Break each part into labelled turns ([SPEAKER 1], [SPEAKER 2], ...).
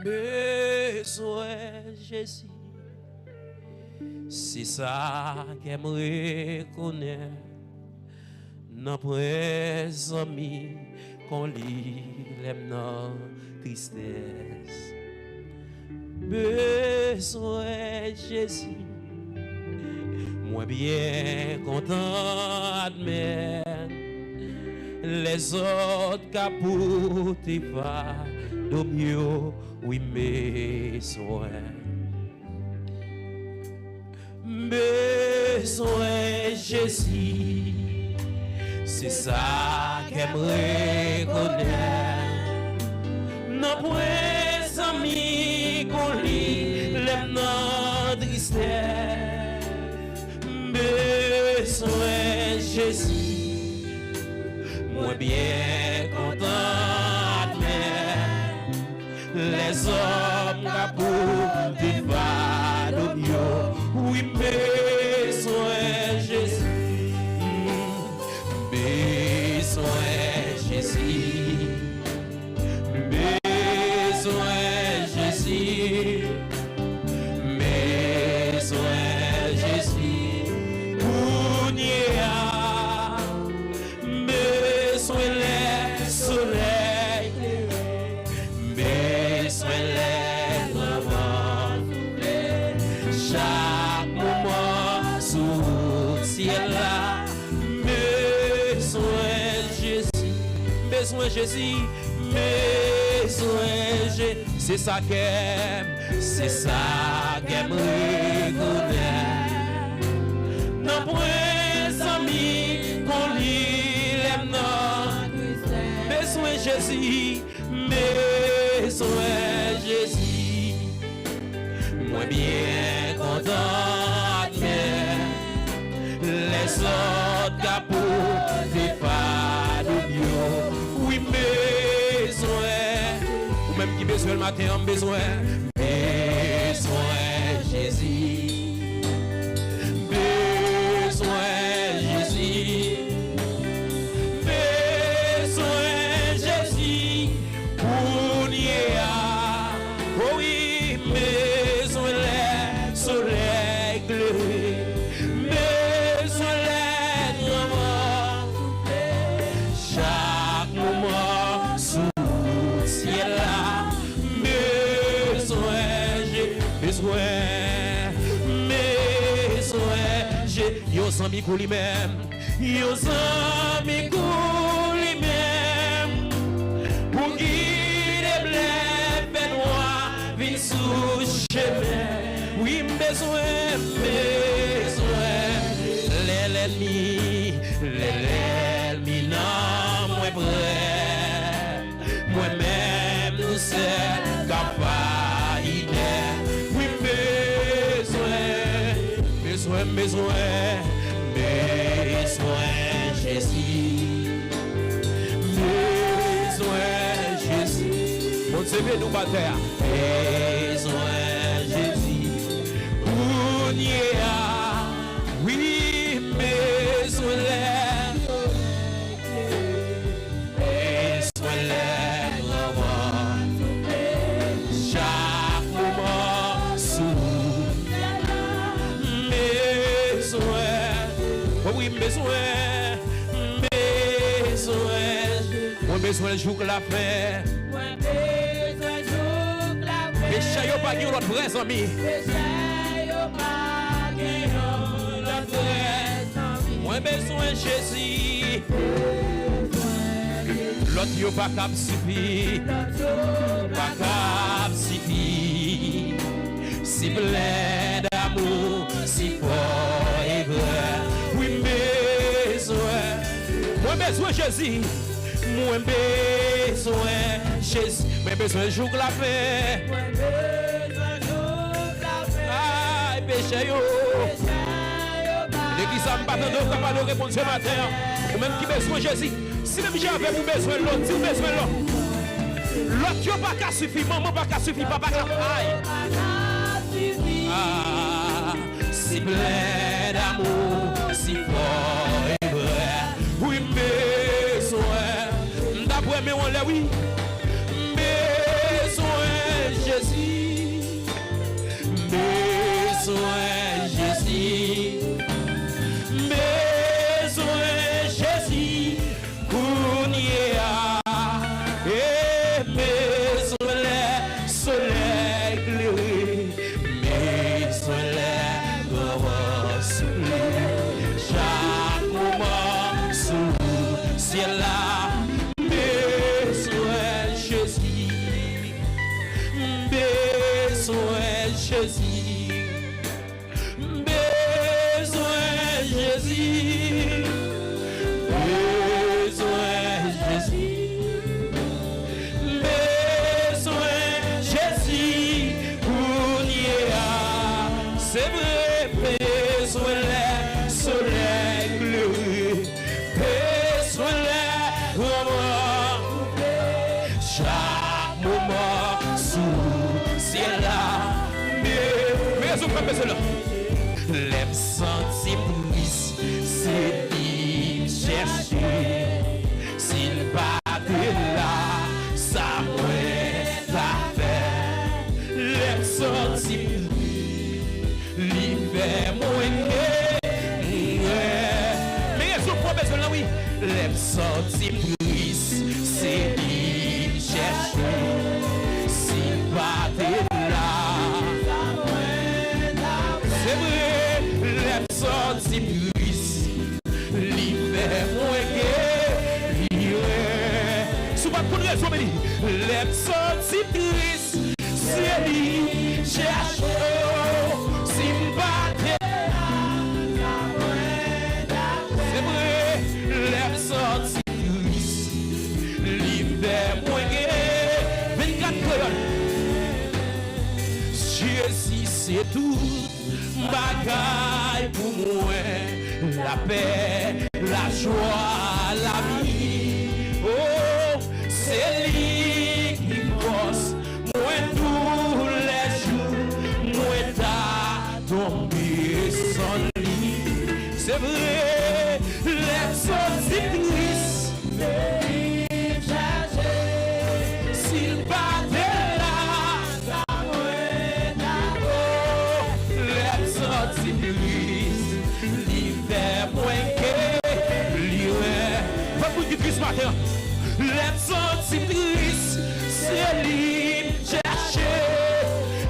[SPEAKER 1] Besoin Jésus. C'est ça qu'aimerait connaître. Nos présents amis qu'on lit l'aime dans tristesse. Besoin Jésus. Moi bien content admettre les autres capotés pas de mieux, oui, besoin. Besoin Jésus, c'est ça qu'aimerait connaître. Nos premiers amis qu'on lit les noms tristesse. Besoin Jésus, moi bien content les hommes capots des vadonios, oui, besoin Jésus, besoin Jésus, besoin Jésus, besoin Jésus, Pounia, besoin le soleil. Chaque moment sous ciel là, besoin Jésus, besoin Jésus, besoin Jésus, c'est ça qu'aime reconnaître. Nos premiers amis qu'on lit les noms, besoin Jésus, besoin Jésus, moi bien content les autres capots des pas de bio, oui besoin, ou même qui besoin le matin on besoin Jésus, besoin Jésus, besoin Jésus, pour nier, oh oui, besoin le soleil éclairé, besoin le chaque moment sous ciel là, yo zami kou li même, yo zami kou li même, pour guider blé benoît vin sous chemin, oui besoin l'ennemi non moins vrai, moi-même nous c'est capable, oui besoin Jésus, besoin Jésus, mon Dieu nous bataille, besoin Jésus, pour nier, oui, besoin chaque moment sous oui, besoin jour la fin. Péché yo pas l'autre vrai ami. Moi besoin Jésus. L'autre yo pas cap suffit. Pas cap suffit. Si plein d'amour, si fort et vrai. Oui, besoin Jésus. Moi besoin Jésus. Mais besoin jour la paix. Aïe, péché yo. L'église a pas de réponse ce matin. Ou même qui besoin Jésus. Si même j'avais vous besoin de l'autre, si vous besoin de l'autre. L'autre yo pas qu'à suffire, maman pas qu'à suffire, papa qu'à aïe. Ah, si plein d'amour, si fort et vrai. Oui, besoin. D'après mes on l'a oui. Besoin Jésus. besoin le soleil éclairé, besoin le grand soleil, chaque moment sous ciel là, besoin Jésus, besoin Jésus, besoin Jésus. L'aime sentir plus, c'est d'y chercher. S'il battait là, ça pourrait faire. L'aime sentir plus, l'hiver moins. Mais je crois besoin là, oui. L'aime sentir plus, c'est d'y chercher. S'il battait si plus l'hiver moins gai, sous ma bonne raison, l'aime si plus c'est lui cherche si m'battre c'est vrai l'aime si plus l'hiver moins gai 24 créoles Jésus c'est tout bagaille pour moi, la paix, la joie, la vie. Oh, c'est lui qui bosse, moi tous les jours, moi t'as tombé sans lit. C'est vrai, les saucisses, s'il battait là, l'hiver moins que l'hiver. Pas pour du Christ matin. Let's sortir triste, c'est lui chercher.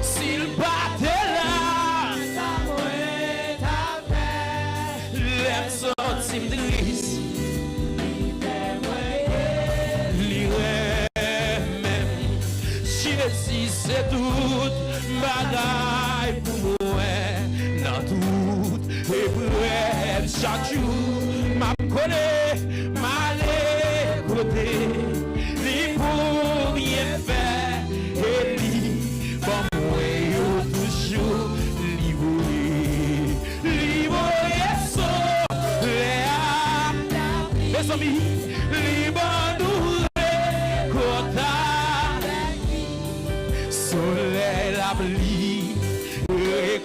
[SPEAKER 1] S'il battait là, let's sortir triste, l'hiver même. Jésus c'est toute bagaille pour moi. Dans toute épreuve, chaque jour, m'a collé, m'a côté, li pour rien faire, et li, bon, moi, toujours, li voyez, mes amis, li bandou, kota, soleil, la pluie,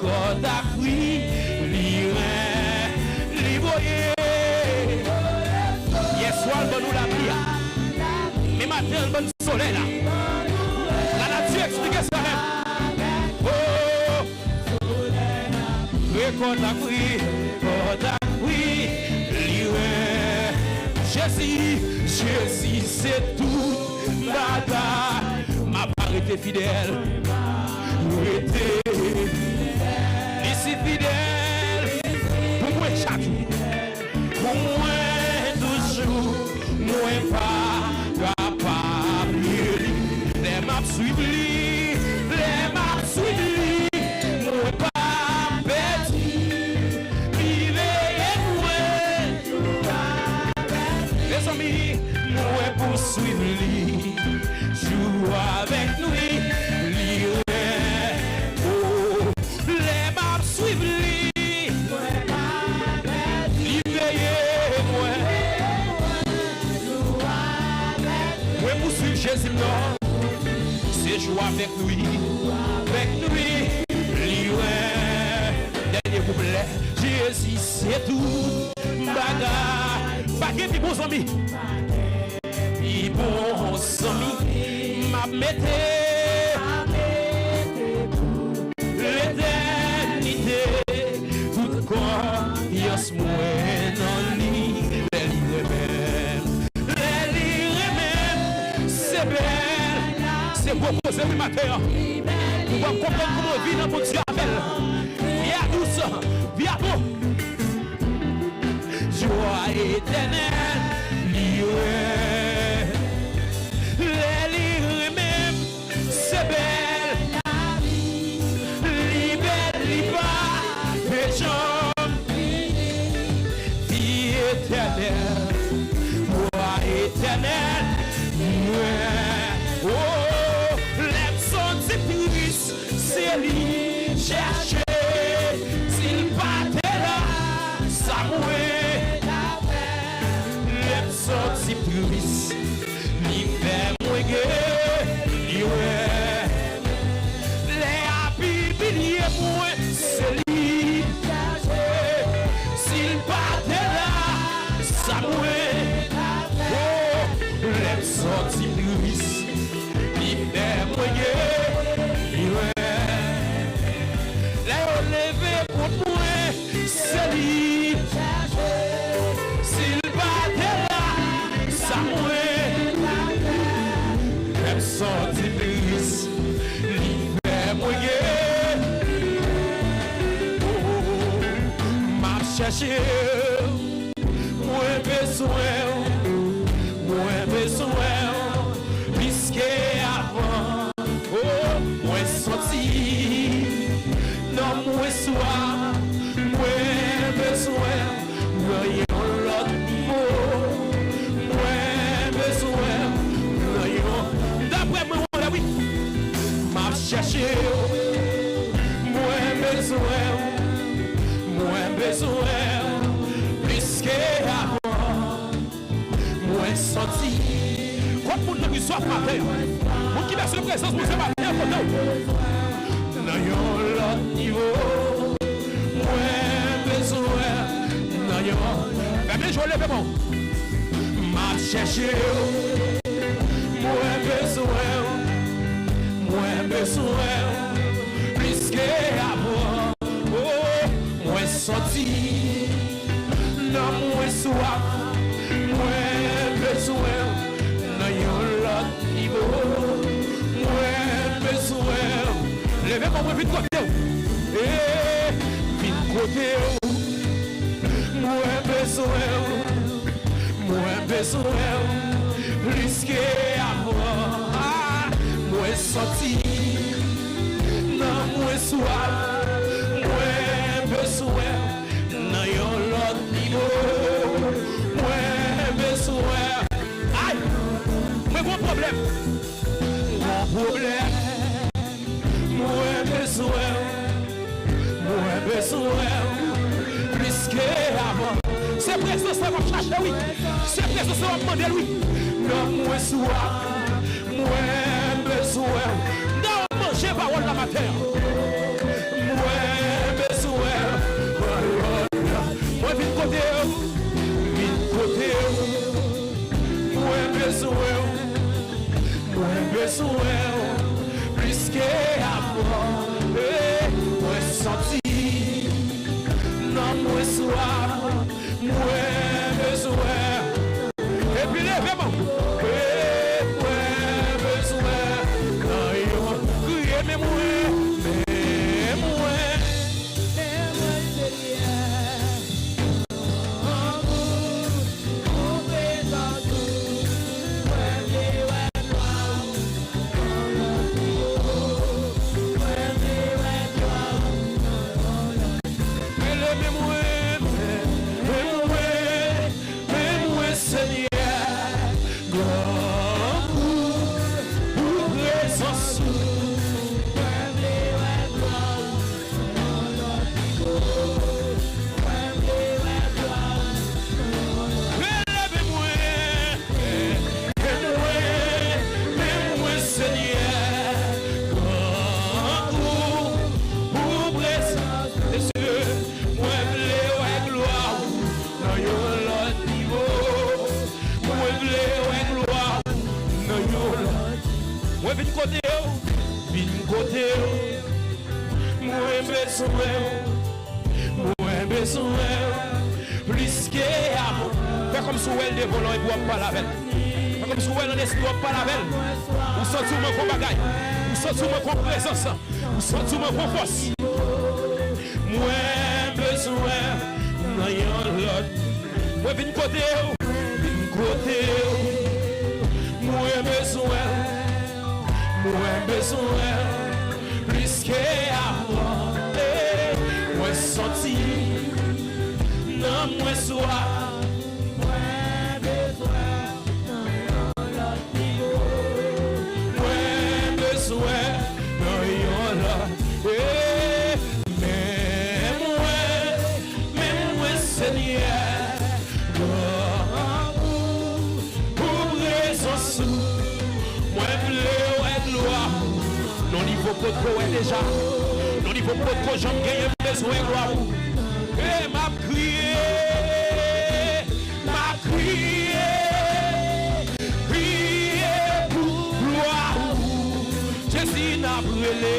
[SPEAKER 1] kota, oui, li voyez. Hier soir, nous la pluie, mais matin, le bon soleil là. La nature explique ça. Oh, oui, Jésus, c'est tout. Ma part était fidèle. Ici fidèle. Pour moi, chaque jour. Pour moi, toujours. Moi, pas capable. Les maps suivent lui. Les maps suivent lui. Moi, pas petit. Les amis, moi poursuivre lui, joue avec nous, oh, les maps suivent lui, veillez moi, moi poursuivre Jésus non, c'est jouer avec lui, dernier couplet, Jésus c'est tout, bagarre, baguette et bons amis. Et bon amis, m'a mettez l'éternité, toute confiance moi dans lui, les lire même, c'est belle, c'est proposé le matin. Nous allons comprendre comment vivre dans mon Dieu appelle. Viens douce, viens beau. Joie éternelle, liée. Les livres même, c'est belle. Libère, libère, et j'en vie éternelle. Joie éternelle, liée. Oh, les sons de plus, c'est lui chercher. S'il battait là, ça mouait. Les sons de plus, l'hiver mouillé, lié. Les habits biliers mouais, c'est lui chercher. S'il battait là, ça mouait. Oh, les sons de plus. L'hiver mouillé, les relevés pour moi, c'est lui. S'il battait là, ça mouait. Même sorti plus, l'hiver mouillé. M'a cherché, moins besoin. Avant, oh, moi senti, non, moi soir, moi besoin, rien l'autre niveau, moi besoin, rien. D'après moi, oui, m'a cherché, moi besoin, plus qu'avant, moi senti. Pour nous qui soient matin, pour qui laisse la présence pour ce matin, dans l'autre niveau, moins besoin, mais je lève mon, m'a cherché, moins besoin, plus qu'avant, oh, moins sorti, non, moins soif, moins besoin. Levez-moi vite côté. Vite côté. Moins besoin. Plus qu'avant. Moins sorti. Non, moins soif. Moins besoin. Non, yon l'autre niveau. Moins besoin. Aïe. Mais bon problème. Moins besoin, plus qu'avant. C'est presque ça qu'on cherche, oui. C'est presque ça qu'on demande, oui. Non, moins soif, moins besoin. Non, manger parole la matin. Moins besoin. Moins vite côté. Moins besoin. Plus qu'avant. Moins senti. Non, moins soif, moins besoin. Et puis lèvez-moi. Moins besoin. Criez, mais moins. Plus qu'avant. Fais comme si elle des volants et boit pas la veille. C'est comme si vous avez un esprit pas la belle. Vous sentez mon bagaille. Vous sentez mon présence. Vous sentez mon force. Moi besoin rien l'autre. Moi viens côté. Moi besoin plus qu'avant. Moi senti non moi soir. Déjà, non, il faut pas trop j'en gagne besoin de gloire. Et m'a crié, pour gloire. Jésus n'a brûlé.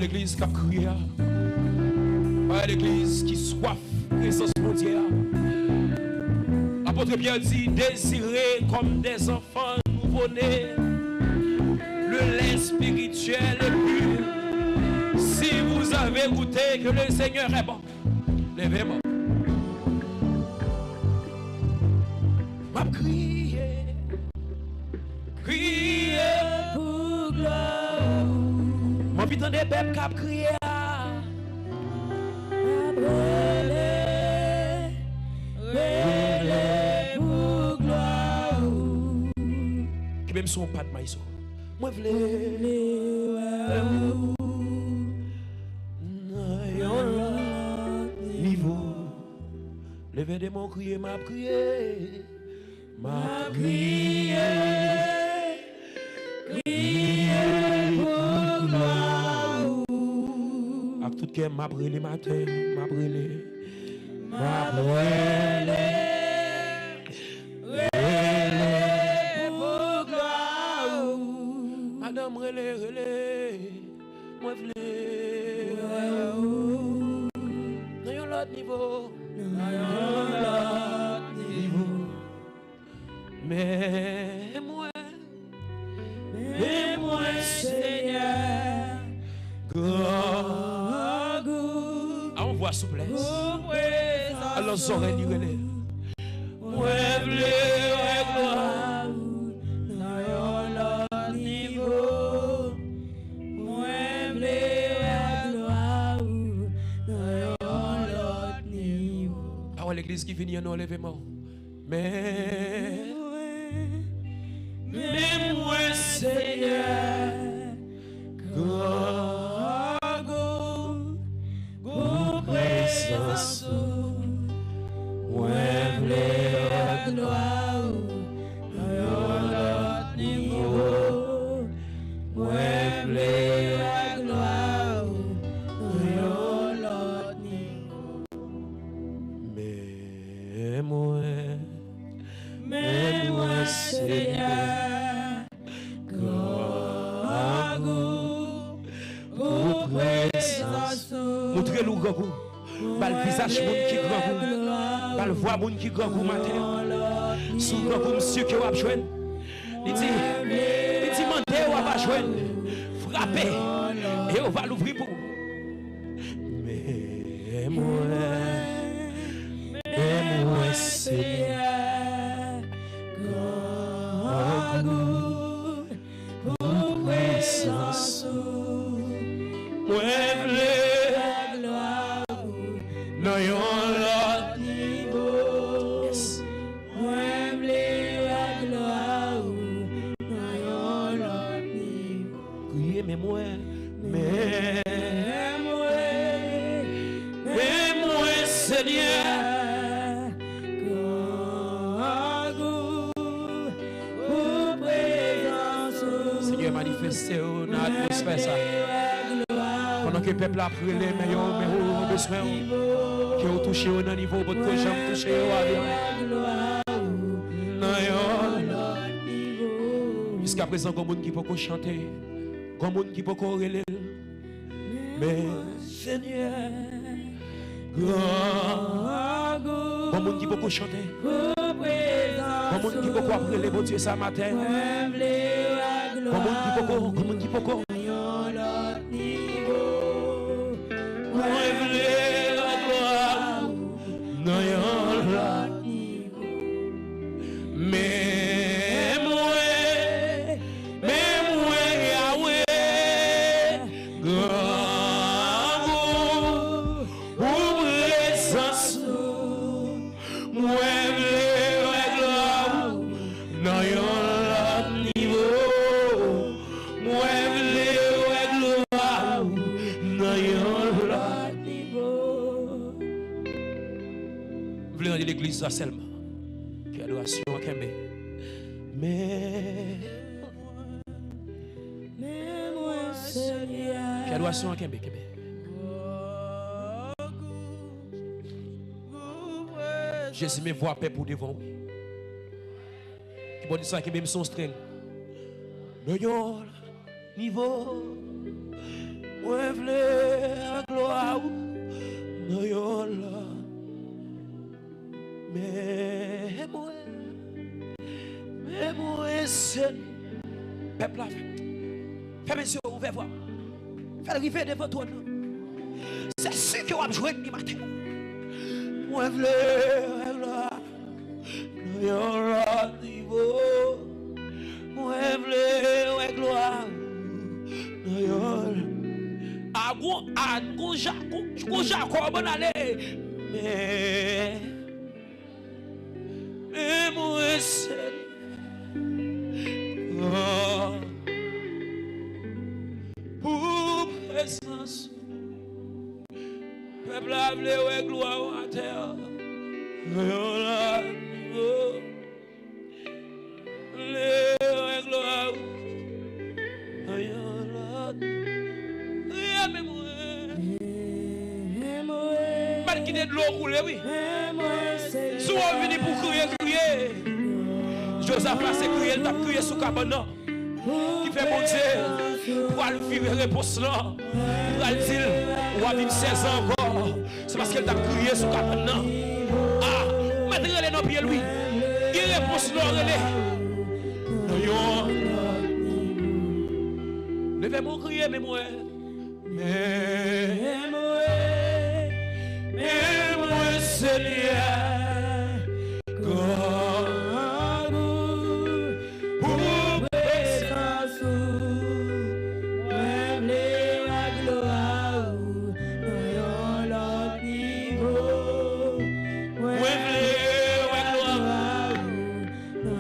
[SPEAKER 1] L'église qui a crié, pas l'église qui soif présence mondiale. L'apôtre Pierre dit désirez comme des enfants nouveau-nés le lait spirituel est pur. Si vous avez goûté que le Seigneur est bon, levez-moi. M'a crié, crié pour gloire. Mon putain de bébé qui a crié. Relais pour gloire. Qui même son pas de maïs. Moi v'lais. Niveau. Levez de mon crier, m'a crié. M'a crié. Avec tout cœur m'a brûlé matin, m'a brûlé. M'a brûlé. Relais pour gloire. Madame relais. Moi v'lais. Dans l'autre niveau. Mais moi, Seigneur, on voit souplesse. Alors, les oreilles du relais. Moi, gloire. Dans l'autre niveau. Moi, gloire. Dans l'autre niveau. Ah ouais, l'église qui finit en enlèvement. Mais Montrez-le grand goût. Bal visage moun qui grand goût. Bal voix moun qui grand goût matin. Sous grand goût monsieur qui va joindre. Il dit mandez ou va joindre. Frappez et on va l'ouvrir pour. Mais moi Seigneur. Grand goût pour puissance. Moi la gloire dans yon lot niveau. Moi la gloire dans yon lot niveau. Criez mais moi Seigneur. Grand goût pour présence. Seigneur manifestez dans l'atmosphère ça. Pendant que le peuple a prié, mais il a besoin qui ont touché au niveau, votre jambe touché au jusqu'à présent, il y a des gens qui peuvent chanter, il y a des gens qui peuvent relayer. Mais Seigneur, il y a des gens qui peuvent chanter, il y a des gens qui peuvent relayer, bon Dieu, ça matin. Il y a des gens qui peuvent l'église ça seulement qui adoration à Kembe mais moi Seigneur qui adoration à Kembe Jésus me voit paix pour devant qui bon ça qui même son string de yon niveau moi vle la gloire de yon mais moi, c'est peuple là. Fais mes yeux ouverts, voir. Fais arriver devant toi. C'est sûr que vous avez joué le matin. Moi, je veux là. Nous niveau. Moi, je veux gloire. Nous Jacob, on allait. Mais moi, c'est pour présence. Peuple a voulu gloire à terre. De l'eau couler, oui. Si on vient pour crier. Joseph a crié, il a crié sous cabane. Qui fait mon Dieu pour aller vivre réponse là. Pour aller dire, on va vivre 16 ans encore. C'est parce qu'elle t'a crié sous cabane. Ah, mettez les noms pieds lui. Il réponse là, levez-moi crier, mais moi. Mais moi, Seigneur, grand goût pour présence, même la gloire, dans l'autre niveau, même la gloire,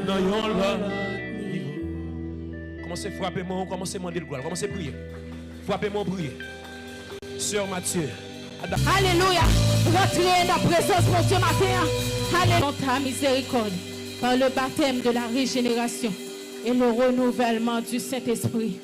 [SPEAKER 1] dans l'autre niveau. Commencez à frapper moi, commencez à demander le gloire, commencez à prier. Frappez-moi, prier. Sœur Mathieu.
[SPEAKER 2] Alléluia. Rentrez dans la présence de Dieu matin. Alléluia. Ta miséricorde par le baptême de la régénération et le renouvellement du Saint-Esprit.